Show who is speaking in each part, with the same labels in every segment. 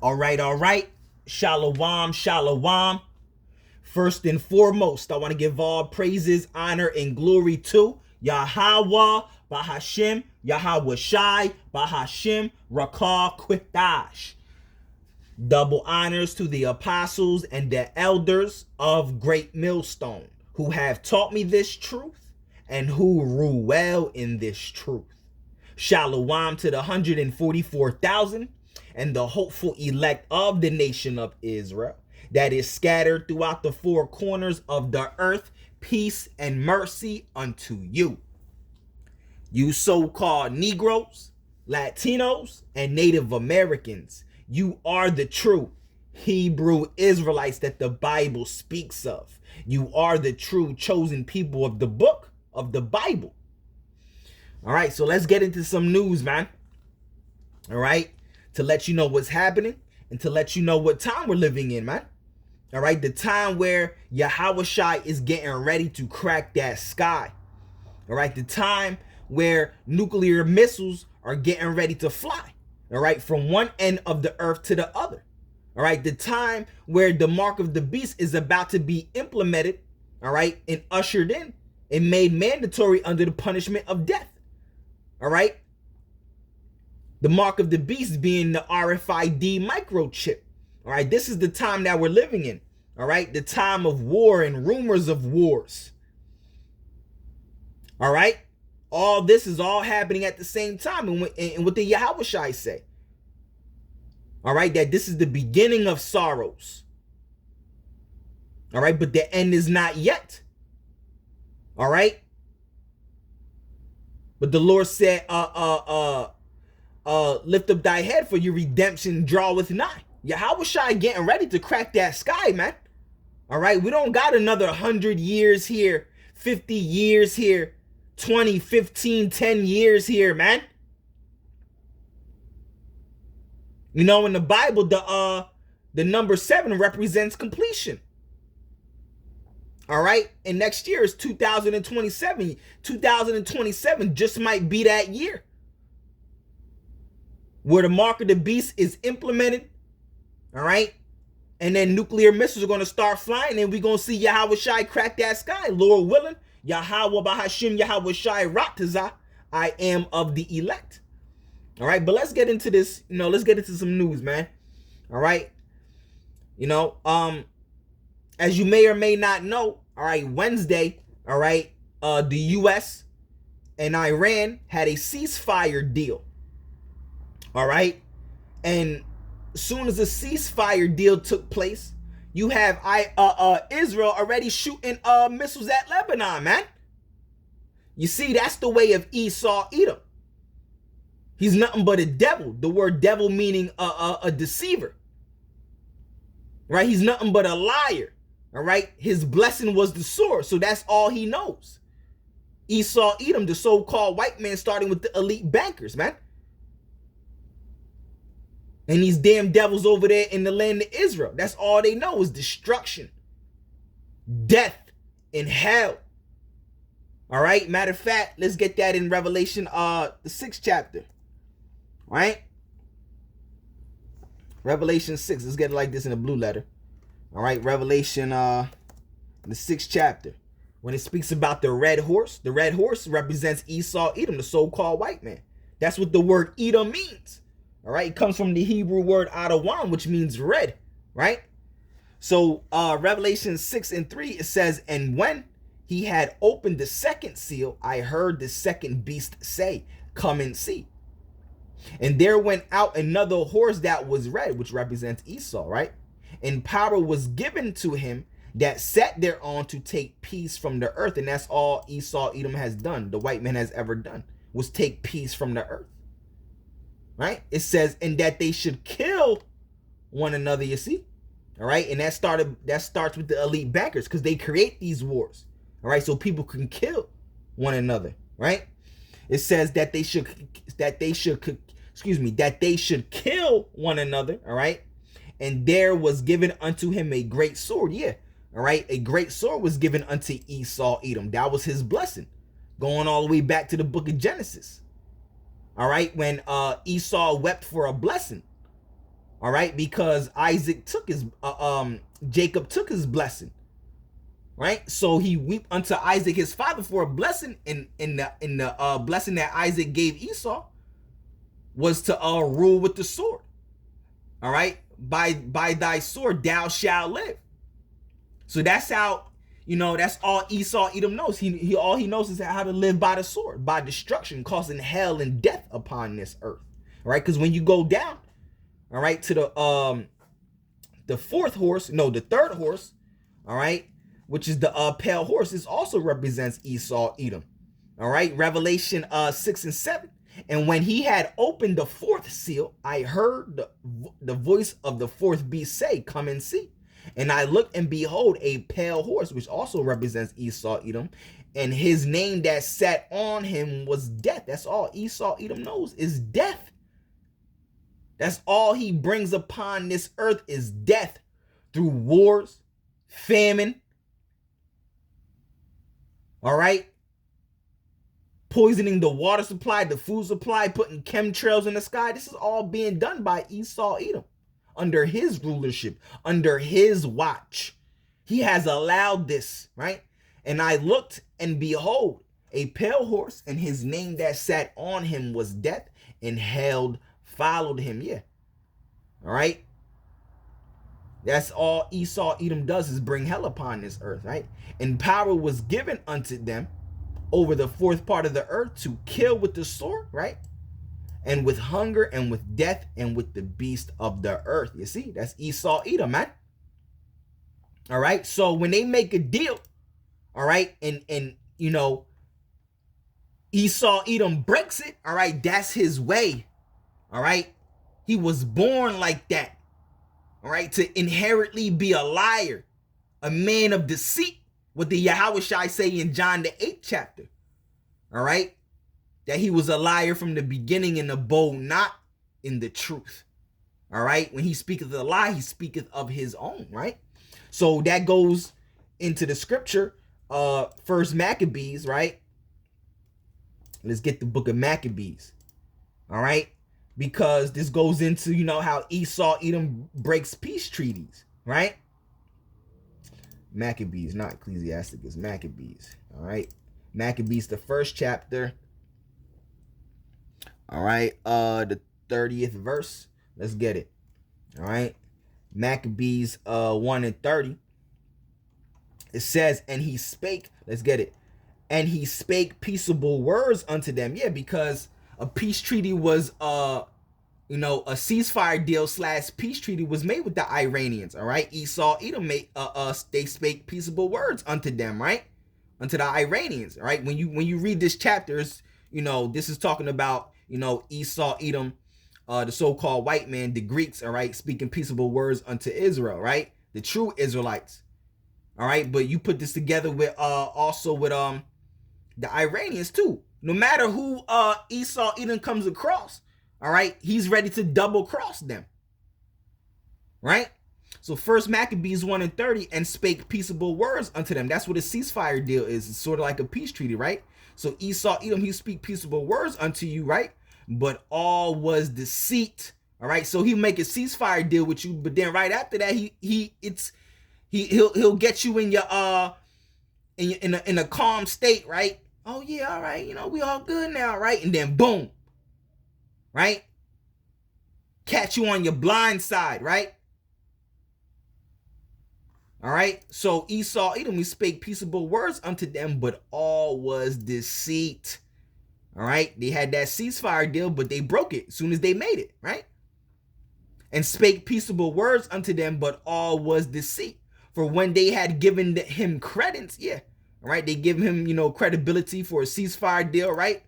Speaker 1: All right, all right. Shalom, shalom. First and foremost, I want to give all praises, honor, and glory to Yahweh, Bahashim, Yahweh Shai, Bahashim, Rakah, Quitash. Double honors to the apostles and the elders of Great Millstone, who have taught me this truth and who rule well in this truth. Shalom to the 144,000 and the hopeful elect of the nation of Israel that is scattered throughout the four corners of the earth. Peace and mercy unto you. You so-called Negroes, Latinos, and Native Americans, you are the true Hebrew Israelites that the Bible speaks of. You are the true chosen people of the book of the Bible. All right, so let's get into some news, man. All right, to let you know what's happening and to let you know what time we're living in, man. All right, the time where Yahweh Shai is getting ready to crack that sky. All right, the time where nuclear missiles are getting ready to fly. All right, from one end of the earth to the other. All right, the time where the mark of the beast is about to be implemented. All right, and ushered in and made mandatory under the punishment of death. All right, the mark of the beast being the RFID microchip. All right, this is the time that we're living in. All right, the time of war and rumors of wars. All right, all this is all happening at the same time. And what did Yahweh Shai say? All right, that this is the beginning of sorrows. All right, but the end is not yet. All right. But the Lord said, lift up thy head, for your redemption draweth nigh. Yahweh Shai getting ready to crack that sky, man. All right, we don't got another 100 years here, 50 years here, 20, 15, 10 years here, man. You know, in the Bible, the number 7 represents completion. All right, and next year is 2027. 2027 just might be that year where the mark of the beast is implemented. All right, and then nuclear missiles are going to start flying, and we're going to see Yahweh Shai crack that sky, Lord willing. Yahweh Bahashim, Yahweh Shai Ratazah, I am of the elect. All right, but let's get into this. Let's get into some news, man. All right, as you may or may not know, all right, Wednesday, all right, the U.S. and Iran had a ceasefire deal. All right, and as soon as the ceasefire deal took place, you have Israel already shooting missiles at Lebanon, man. You see, that's the way of Esau Edom. He's nothing but a devil. The word devil meaning a deceiver. Right? He's nothing but a liar. All right? His blessing was the sword, so that's all he knows. Esau Edom, the so-called white man, starting with the elite bankers, man. And these damn devils over there in the land of Israel, that's all they know is destruction, death, and hell. All right? Matter of fact, let's get that in Revelation, the 6th chapter. Right? Revelation 6. Let's get it like this in a blue letter. All right, Revelation, the 6th chapter. When it speaks about the red horse represents Esau Edom, the so-called white man. That's what the word Edom means. All right, it comes from the Hebrew word Adawan, which means red, right? So Revelation 6:3, it says, and when he had opened the second seal, I heard the second beast say, come and see. And there went out another horse that was red, which represents Esau, right? And power was given to him that sat thereon to take peace from the earth. And that's all Esau Edom has done, the white man has ever done, was take peace from the earth. Right? It says, and that they should kill one another, you see? All right? And that starts with the elite bankers, because they create these wars. All right? So people can kill one another, right? It says that they should kill one another, all right? And there was given unto him a great sword. Yeah, all right? A great sword was given unto Esau Edom. That was his blessing. Going all the way back to the book of Genesis. All right, when Esau wept for a blessing. All right, because Jacob took his blessing, right? So he wept unto Isaac his father for a blessing, in the blessing that Isaac gave Esau was to rule with the sword. All right, by thy sword thou shalt live. So that's how, that's all Esau Edom knows. He all he knows is how to live by the sword, by destruction, causing hell and death upon this earth. All right, because when you go down, all right, to the third horse, all right, which is the pale horse, this also represents Esau Edom. All right, Revelation 6 and 7. And when he had opened the fourth seal, I heard the voice of the fourth beast say, come and see. And I looked, and behold, a pale horse, which also represents Esau Edom, and his name that sat on him was death. That's all Esau Edom knows, is death. That's all he brings upon this earth, is death, through wars, famine, all right, poisoning the water supply, the food supply, putting chemtrails in the sky. This is all being done by Esau Edom under his rulership, under his watch. He has allowed this, right? And I looked, and behold, a pale horse, and his name that sat on him was death, and hell followed him. Yeah. All right. That's all Esau Edom does, is bring hell upon this earth, right? And power was given unto them over the fourth part of the earth to kill with the sword, right? And with hunger, and with death, and with the beast of the earth. You see, that's Esau Edom, man. All right. So when they make a deal, all right, and Esau Edom breaks it, all right, that's his way. All right. He was born like that. All right, to inherently be a liar, a man of deceit, what the Yahushua say in John the 8th chapter. All right, that he was a liar from the beginning, and abode not in the truth. All right, when he speaketh a lie, he speaketh of his own, right? So that goes into the scripture, First Maccabees, right? Let's get the book of Maccabees. All right. Because this goes into, how Esau Edom breaks peace treaties, right? Maccabees, not Ecclesiasticus, Maccabees, all right? Maccabees, the first chapter, all right? The 30th verse, let's get it, all right? Maccabees 1 and 30, it says, and he spake, let's get it, and he spake peaceable words unto them. Yeah, because a peace treaty was a ceasefire deal / peace treaty was made with the Iranians. All right, Esau Edom made they spake peaceable words unto them, right? Unto the Iranians. All right, when you read this chapter, this is talking about Esau Edom, the so-called white man, the Greeks. All right, speaking peaceable words unto Israel, right? The true Israelites. All right, but you put this together with also with the Iranians too. No matter who Esau Edom comes across, all right, he's ready to double cross them, right? So First Maccabees 1 and 30, and spake peaceable words unto them. That's what a ceasefire deal is. It's sort of like a peace treaty, right? So Esau Edom, he speak peaceable words unto you, right? But all was deceit. All right, so he'll make a ceasefire deal with you, but then right after that, he'll get you in your in a calm state, right? Oh yeah, all right, we all good now, right? And then boom, right? Catch you on your blind side, right? All right. So Esau Edom, we spake peaceable words unto them, but all was deceit. All right. They had that ceasefire deal, but they broke it as soon as they made it, right? And spake peaceable words unto them, but all was deceit. For when they had given him credence, yeah, all right, they give him, credibility for a ceasefire deal, right?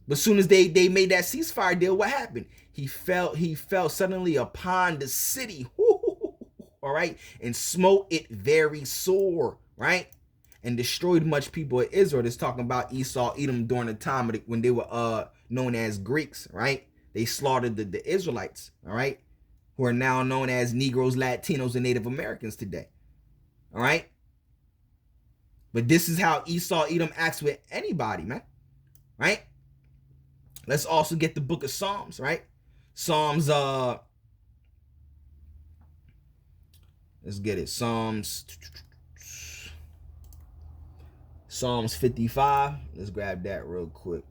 Speaker 1: But as soon as they made that ceasefire deal, what happened? He fell suddenly upon the city, all right, and smote it very sore, right? And destroyed much people of Israel. That's talking about Esau Edom during the time when they were known as Greeks, right? They slaughtered the Israelites, all right, who are now known as Negroes, Latinos, and Native Americans today, all right? But this is how Esau Edom acts with anybody, man, right? Let's also get the book of Psalms, right? Psalms Let's get it. Psalms 55. Let's grab that real quick.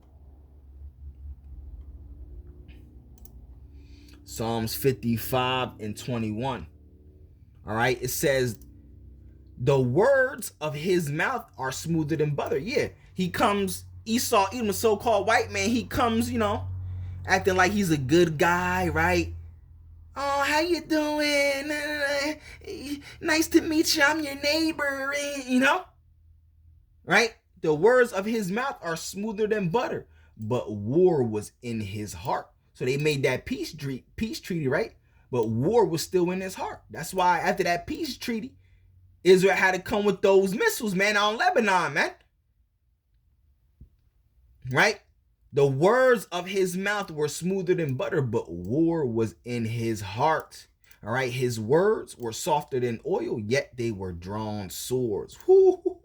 Speaker 1: Psalms 55 and 21. All right. It says, the words of his mouth are smoother than butter. Yeah. He comes, Esau, even a so-called white man, he comes, acting like he's a good guy, right? Oh, how you doing? Nice to meet you. I'm your neighbor, right? The words of his mouth are smoother than butter, but war was in his heart. So they made that peace treaty, right? But war was still in his heart. That's why after that peace treaty, Israel had to come with those missiles, man, on Lebanon, man. Right? The words of his mouth were smoother than butter, but war was in his heart. All right? His words were softer than oil, yet they were drawn swords. Woo!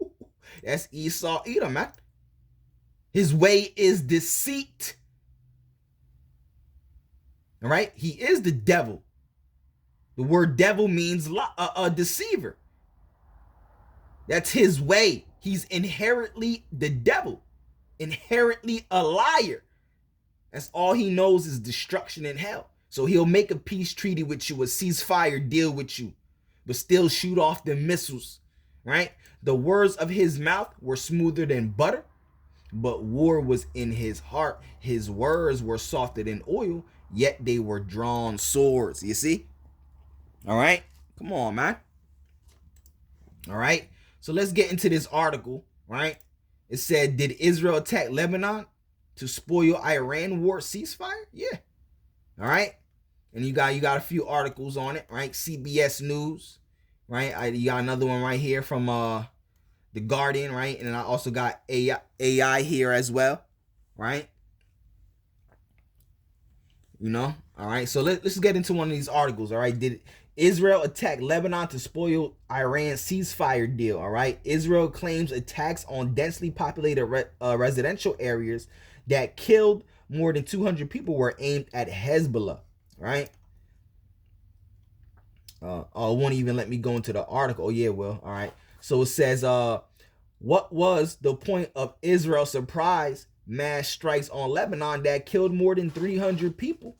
Speaker 1: That's Esau Edom, man. His way is deceit. All right? He is the devil. The word devil means a deceiver. That's his way. He's inherently the devil, inherently a liar. That's all he knows is destruction and hell. So he'll make a peace treaty with you, a ceasefire deal with you, but still shoot off the missiles, right? The words of his mouth were smoother than butter, but war was in his heart. His words were softer than oil, yet they were drawn swords. You see? All right? Come on, man. All right? So let's get into this article, right? It said, did Israel attack Lebanon to spoil Iran war ceasefire? Yeah. All right. And you got a few articles on it, right? CBS News, right? You got another one right here from The Guardian, right? And then I also got AI here as well, right? All right. So let's get into one of these articles, all right? Did Israel attack Lebanon to spoil Iran's ceasefire deal, all right? Israel claims attacks on densely populated residential areas that killed more than 200 people were aimed at Hezbollah, right? It won't even let me go into the article. Oh, yeah, well, all right. So it says, what was the point of Israel's surprise mass strikes on Lebanon that killed more than 300 people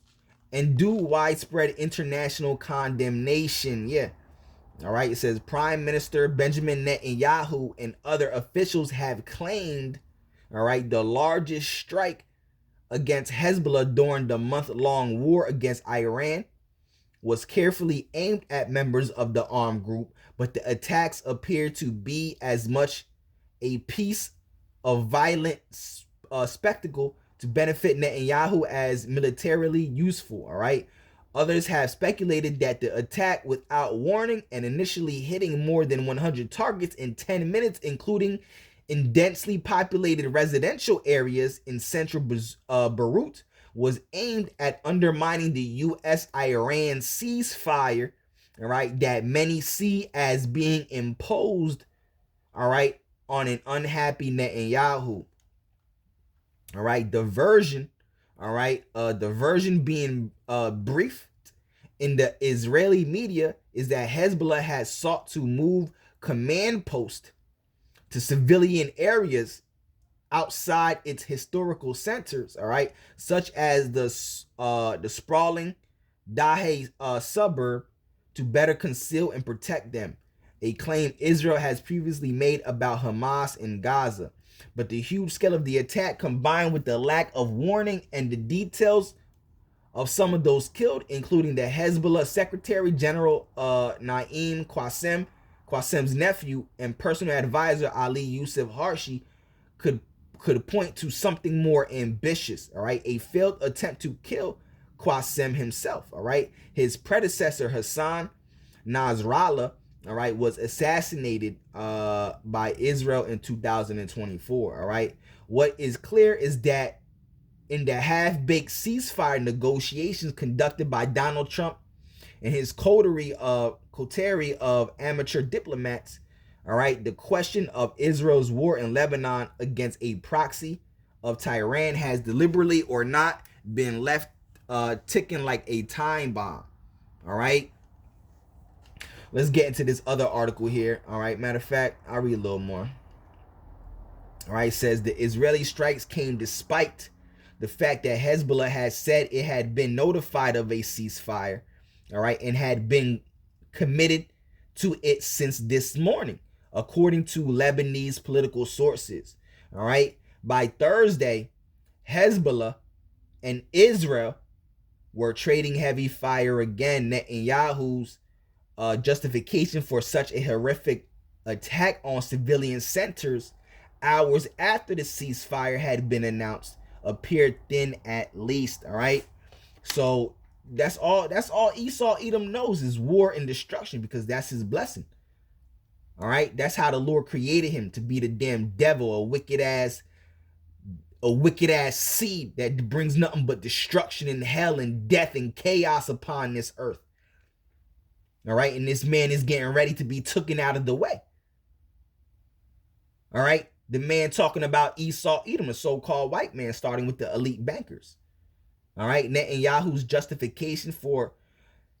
Speaker 1: and due widespread international condemnation? Yeah. All right. It says Prime Minister Benjamin Netanyahu and other officials have claimed, all right, the largest strike against Hezbollah during the month-long war against Iran was carefully aimed at members of the armed group, but the attacks appear to be as much a piece of violent spectacle to benefit Netanyahu as militarily useful, all right? Others have speculated that the attack without warning and initially hitting more than 100 targets in 10 minutes, including in densely populated residential areas in central Beirut, was aimed at undermining the U.S.-Iran ceasefire, all right, that many see as being imposed, all right, on an unhappy Netanyahu. All right, the version being briefed in the Israeli media is that Hezbollah has sought to move command posts to civilian areas outside its historical centers, all right, such as the sprawling Dahe suburb, to better conceal and protect them, a claim Israel has previously made about Hamas in Gaza. But the huge scale of the attack, combined with the lack of warning and the details of some of those killed, including the Hezbollah Secretary General Naim Qassem's nephew and personal advisor Ali Youssef Harshi, could point to something more ambitious, all right? A failed attempt to kill Qassem himself, all right? His predecessor, Hassan Nasrallah, all right, was assassinated by Israel in 2024, all right? What is clear is that in the half-baked ceasefire negotiations conducted by Donald Trump and his coterie of amateur diplomats, all right, the question of Israel's war in Lebanon against a proxy of Tehran has deliberately or not been left ticking like a time bomb, all right? Let's get into this other article here. All right. Matter of fact, I'll read a little more. All right. It says the Israeli strikes came despite the fact that Hezbollah had said it had been notified of a ceasefire. All right. And had been committed to it since this morning, according to Lebanese political sources. All right. By Thursday, Hezbollah and Israel were trading heavy fire again. Netanyahu's justification for such a horrific attack on civilian centers hours after the ceasefire had been announced appeared thin at least. All right. So that's all Esau Edom knows is war and destruction, because that's his blessing. All right. That's how the Lord created him, to be the damn devil, a wicked ass seed that brings nothing but destruction and hell and death and chaos upon this earth. All right. And this man is getting ready to be taken out of the way. All right. The man talking about Esau Edom, a so-called white man, starting with the elite bankers. All right. Netanyahu's justification for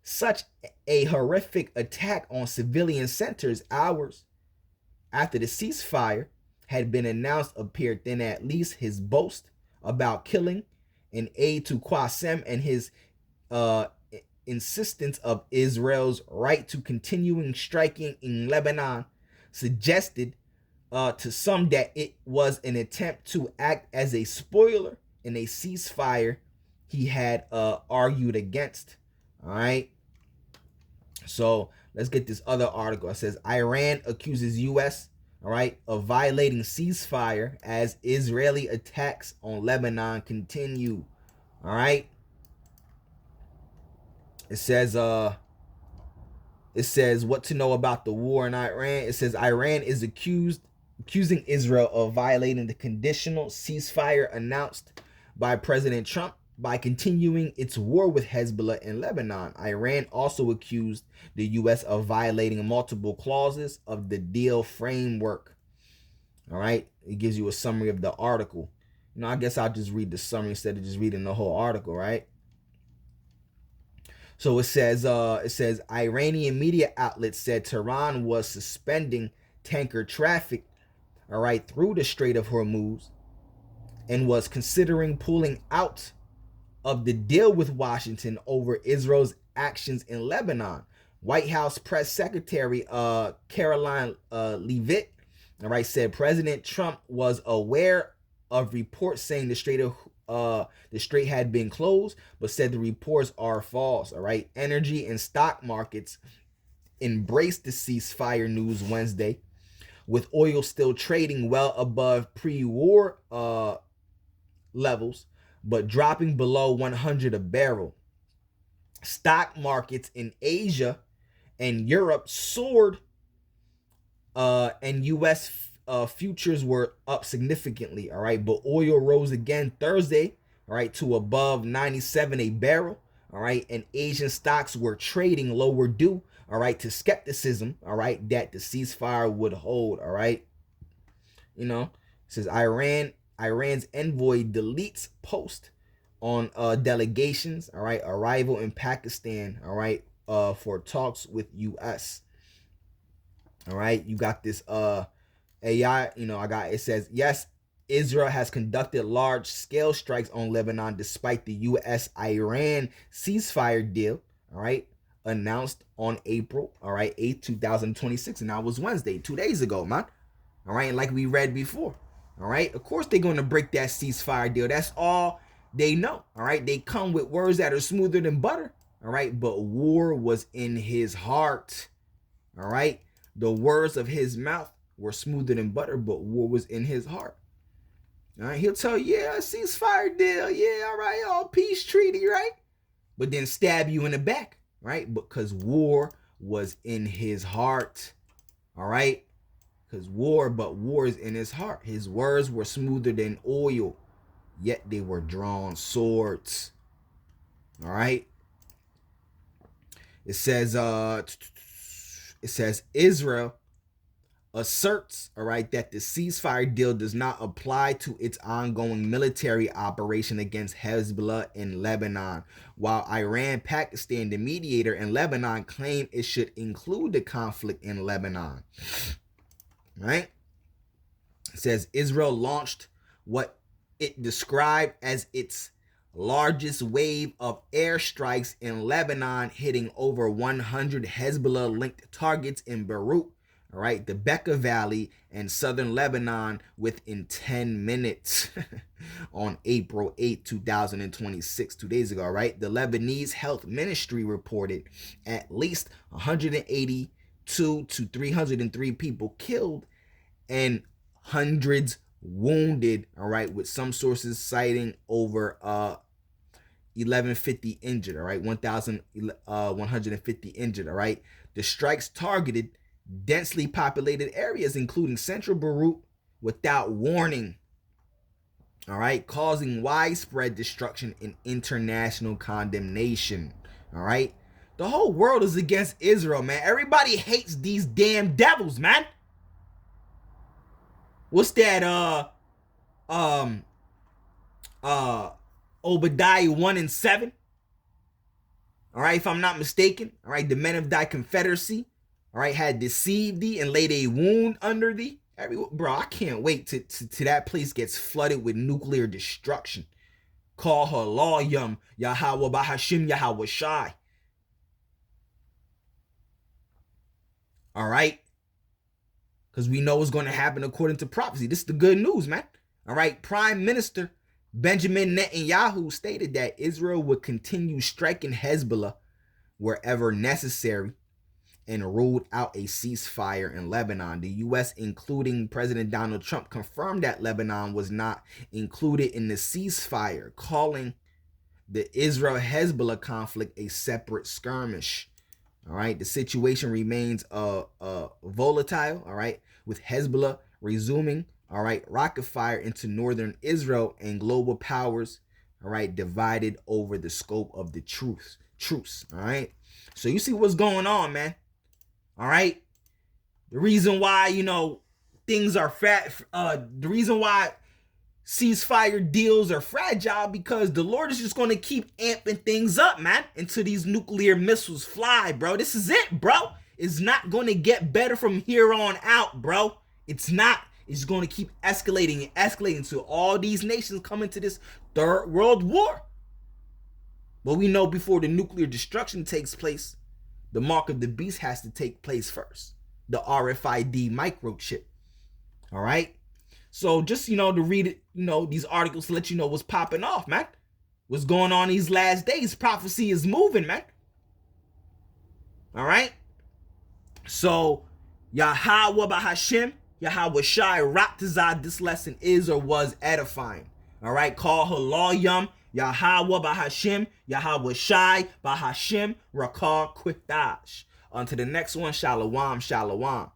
Speaker 1: such a horrific attack on civilian centers hours after the ceasefire had been announced appeared thin at least. His boast about killing an aide to Qasem and his insistence of Israel's right to continuing striking in Lebanon suggested to some that it was an attempt to act as a spoiler in a ceasefire he had argued against. All right. So let's get this other article. It says Iran accuses U.S. all right, of violating ceasefire as Israeli attacks on Lebanon continue. All right. It says what to know about the war in Iran. It says Iran is accusing Israel of violating the conditional ceasefire announced by President Trump by continuing its war with Hezbollah in Lebanon. Iran also accused the U.S. of violating multiple clauses of the deal framework. All right. It gives you a summary of the article. I guess I'll just read the summary instead of just reading the whole article, right? So it says Iranian media outlets said Tehran was suspending tanker traffic, all right, through the Strait of Hormuz, and was considering pulling out of the deal with Washington over Israel's actions in Lebanon. White House Press Secretary Caroline Leavitt, all right, said President Trump was aware of reports saying the Strait had been closed, but said the reports are false. All right, energy and stock markets embraced the ceasefire news Wednesday, with oil still trading well above pre-war levels, but dropping below 100 a barrel. Stock markets in Asia and Europe soared, and U.S. Futures were up significantly. All right, but oil rose again Thursday, all right, to above 97 a barrel. All right, and Asian stocks were trading lower due, all right, to skepticism, all right, that the ceasefire would hold. All right, it says Iran's envoy deletes post on delegations, all right, arrival in Pakistan, all right, for talks with U.S. All right, you got this AI, it says, yes, Israel has conducted large-scale strikes on Lebanon despite the U.S.-Iran ceasefire deal, all right, announced on April, all right, 8th, 2026, and that was Wednesday, 2 days ago, man. All right, and like we read before, all right, of course they're going to break that ceasefire deal. That's all they know, all right? They come with words that are smoother than butter, all right? But war was in his heart, all right? The words of his mouth were smoother than butter, but war was in his heart. All right, he'll tell you, yeah, ceasefire deal, yeah, all right, all peace treaty, right? But then stab you in the back, right? Because war was in his heart, all right? Because war is in his heart. His words were smoother than oil, yet they were drawn swords. All right. It says Israel asserts, all right, that the ceasefire deal does not apply to its ongoing military operation against Hezbollah in Lebanon, while Iran, Pakistan, the mediator in Lebanon, claim it should include the conflict in Lebanon. Right? It says Israel launched what it described as its largest wave of airstrikes in Lebanon, hitting over 100 Hezbollah-linked targets in Beirut, all right, the Bekaa Valley, and southern Lebanon within 10 minutes on April 8, 2026, 2 days ago, right? The Lebanese Health Ministry reported at least 182 to 303 people killed and hundreds wounded, all right, with some sources citing over 1150 injured, all right, 1,150 injured, all right. The strikes targeted densely populated areas, including central Beirut, without warning, all right, causing widespread destruction and international condemnation, all right. The whole world is against Israel, man. Everybody hates these damn devils, man. What's that? Obadiah 1 and 7. All right, if I'm not mistaken. All right, the men of thy confederacy, all right, had deceived thee and laid a wound under thee. Bro, I can't wait to that place gets flooded with nuclear destruction. Call her Lawyum, Yahweh Bahashim Yahweh Shai. All right. Because we know what's going to happen according to prophecy. This is the good news, man. All right. Prime Minister Benjamin Netanyahu stated that Israel would continue striking Hezbollah wherever necessary and ruled out a ceasefire in Lebanon. The U.S., including President Donald Trump, confirmed that Lebanon was not included in the ceasefire, calling the Israel-Hezbollah conflict a separate skirmish. All right, the situation remains volatile, all right, with Hezbollah resuming, all right, rocket fire into northern Israel and global powers, all right, divided over the scope of the truce, all right. So you see what's going on, man. All right, the reason why, things are the reason why ceasefire deals are fragile, because the Lord is just going to keep amping things up, man, until these nuclear missiles fly, bro. This is it, bro. It's not going to get better from here on out, bro. It's not. It's going to keep escalating and escalating to all these nations coming to this third world war. But we know before the nuclear destruction takes place, the mark of the beast has to take place first. The RFID microchip. All right. So just, to read it, these articles to let you know what's popping off, man. What's going on these last days. Prophecy is moving, man. All right. So, Yahweh Bahashim, Yahweh Shai, Raptazad, this lesson is or was edifying. All right. Call her Lawyum, Yahweh Bahashim, Yahweh Shai, Bahashim, Rakar Kwitash. On to the next one. Shalom, shalom.